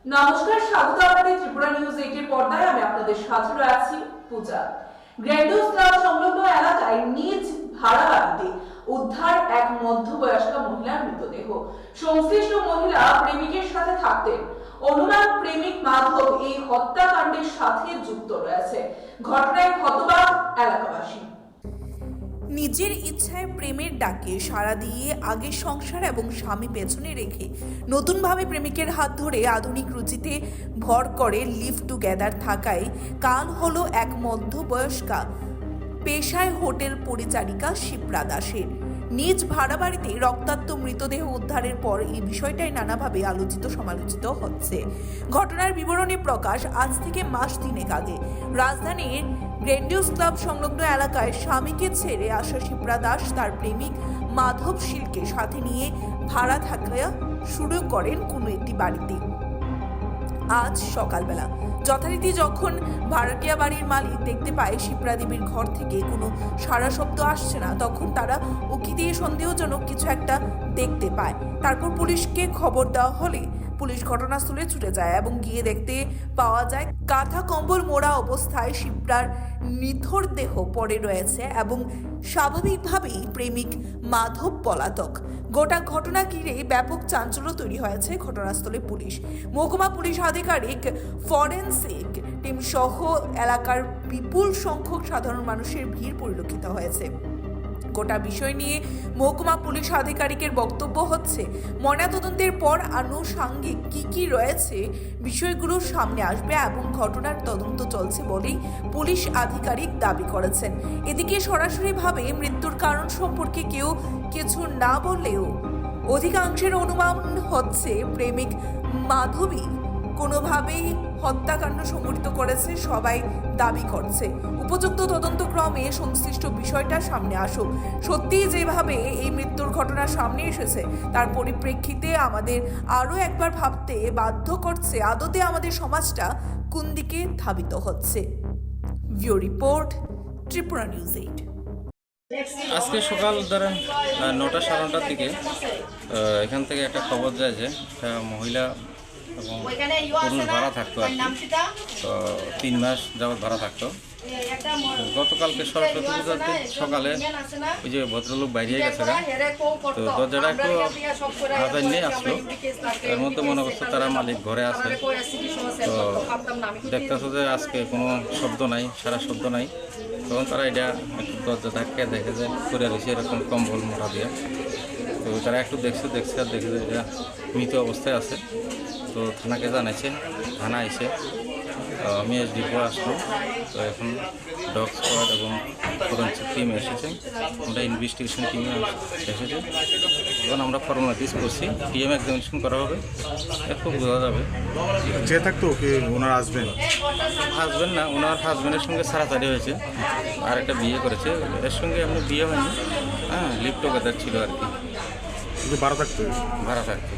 নমস্কার, স্বাগত আপনাদের ত্রিপুরা নিউজ 8 এর পর্দায়। আমি আপনাদের সাথে আছি পূজা। গ্র্যান্ডোস ক্লাব সংলগ্ন এলাকায় নিজ ভাড়া বাড়িতে উদ্ধার এক মধ্যবয়স্ক মহিলার মৃতদেহ। সংশ্লিষ্ট মহিলা প্রেমিকের সাথে থাকতেন। অনুমান প্রেমিক মাধব এই হত্যাকাণ্ডের সাথে যুক্ত রয়েছে। ঘটনায় হতবাক এলাকাবাসী। নিজের ইচ্ছায় প্রেমের ডাকে সাড়া দিয়ে আগের সংসার এবং স্বামী পেছনে রেখে নতুনভাবে প্রেমিকের হাত ধরে আধুনিক রুচিতে ভর করে লিভ টুগেদার থাকায় কাল হলো এক মধ্যবয়স্কা পেশায় হোটেল পরিচারিকা শিপ্রা দাসের। নিজ ভাড়া বাড়িতে রক্তাক্ত মৃতদেহ উদ্ধারের পর এই বিষয়টাই নানাভাবে আলোচিত সমালোচিত হচ্ছে। ঘটনার বিবরণী প্রকাশ আজ থেকে মাস 3 আগে রাজধানীর গ্র্যান্ডোস ক্লাব সংলগ্ন এলাকায় স্বামীকে ছেড়ে আসা শিপ্রা দাস তার প্রেমিক মাধব শীলকে সাথে নিয়ে ভাড়া থাকা শুরু করেন কোনো একটি বাড়িতে। আজ সকালবেলা যথারীতি যখন ভাড়াটিয়া বাড়ির মালিক দেখতে পায় শিপ্রা দেবীর ঘর থেকে কোনো সারা শব্দ আসছে না, তখন তারা উকি দিয়ে সন্দেহজনক কিছু একটা দেখতে পায়। তারপর পুলিশকে খবর দেওয়া হলে পুলিশ ঘটনাস্থলে ছুটে যায় এবং গিয়ে দেখতে পাওয়া যায় কাঁথা কম্বল মোড়া অবস্থায় শিপ্রার নিথর দেহ পড়ে রয়েছে এবং স্বাভাবিকভাবেই প্রেমিক মাধব পলাতক। গোটা ঘটনা ঘিরে ব্যাপক চাঞ্চল্য তৈরি হয়েছে ঘটনাস্থলে পুলিশ, মহকুমা পুলিশ আধিকারিক, ফরেনসিক টিম সহ এলাকার বিপুল সংখ্যক সাধারণ মানুষের ভিড় পরিলক্ষিত হয়েছে। গোটা বিষয় নিয়ে মহকুমা পুলিশ আধিকারিকের বক্তব্য হচ্ছে, ময়নাতদন্তের পর আনুষাঙ্গিক কি রয়েছে বিষয়গুলো সামনে আসবে এবং ঘটনার তদন্ত চলছে বলেই পুলিশ আধিকারিক দাবি করেছেন। এদিকে সরাসরিভাবে মৃত্যুর কারণ সম্পর্কে কেউ কিছু না বললেও অধিকাংশের অনুমান হচ্ছে প্রেমিক মাধবী কোনোভাবেই হত্যাকাণ্ড সংঘটিত করেছে সবাই দাবি করছে। উপযুক্ত তদন্তক্রমে সংশ্লিষ্ট বিষয়টা সামনে আসুক। সত্যিই যেভাবে এই মৃত্যুর ঘটনা সামনে এসেছে তার পরিপ্রেক্ষিতে আমাদের আরও একবার ভাবতে বাধ্য করছে আদতে আমাদের সমাজটা কোন দিকে ধাবিত হচ্ছে। View report, Tripura news 8। আজকে সকাল ধরেন 9টা সাড়ে 9টার দিকে এখান থেকে একটা খবর যায় যে একটা মহিলা এবং পুরুষ ভাড়া থাকতো আর কি। তো 3 মাস যাবৎ ভাড়া থাকতো। গতকালকে সরস্বতী পূজাতে সকালে ওই যে ভদ্রলোক বাইরে গেছে, তো দরজাটা একটু হাজার নিয়ে আসলো। এর মধ্যে মনে করছে তারা মালিক ঘরে আছে। তো দেখতেছে যে আজকে কোনো শব্দ নাই, সারা শব্দ নাই। তখন তারা এটা একটু দরজা ধাক্কা দেখে যে করে রয়েছে এরকম কম্বল মোটা দিয়ে। তো তারা একটু দেখছে আর দেখে যে এটা মৃত অবস্থায় আছে। তো থানাকে জানাইছে, থানা এসে আমি ডিপো আসলো। তো এখন ডগ স্কোয়াড এবং ফরেনসিক টিম এসেছে, আমরা ইনভেস্টিগেশন টিমে এসেছে। এখন আমরা ফর্মালিটিস করছি, পিএম এক্সামিনেশন করা হবে, একটু বোঝা যাবে। যে থাকতো কি ওনার হাজবেন্ড না, ওনার হাজবেন্ডের সঙ্গে ছাড়াছাড়ি হয়েছে আর একটা বিয়ে করেছে। এর সঙ্গে এমনি বিয়ে হয়নি, লিভ টুগেদার ছিল আর কি। ভাড়া থাকতো।